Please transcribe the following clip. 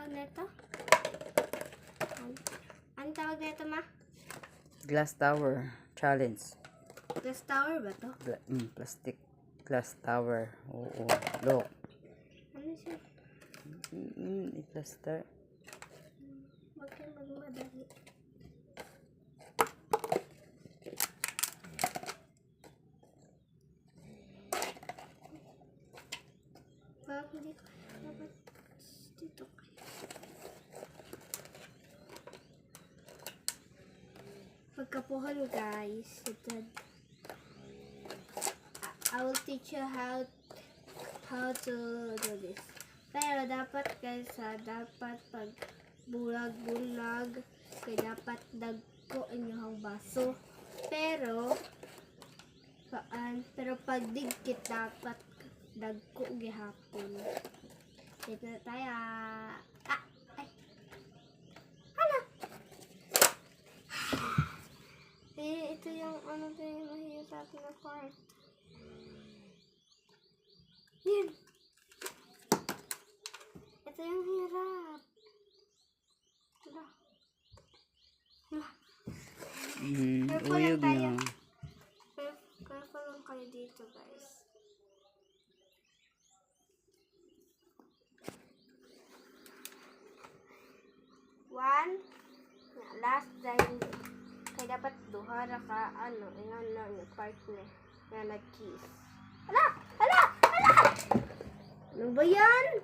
tawag nito? Ano tawag nito, ma? Glass tower challenge. Glass tower ba to? Plastic glass tower. Oo. Look. Ano siya? I-plaster. Huwag kang magmadali. Bakit hindi ko dapat dito kayo? Pagkapuhan, guys. I will teach you how to do this. Pero dapat guys, dapat pag bulag-bulag, kaya dapat dagko inyong baso. Pero pag digkit dapat dagko gihapon. Dito na tayo. Ay. Hala. Ito yung ano din yung mahirap na part. Yan. Ito yung hirap. Hala. Uyog na. Careful lang kayo dito, guys. One. Last time. Kaya dapat duha ra ka, ingan na yung partner na nag-kiss. Hala! Hala! Hala! Ano ba yan?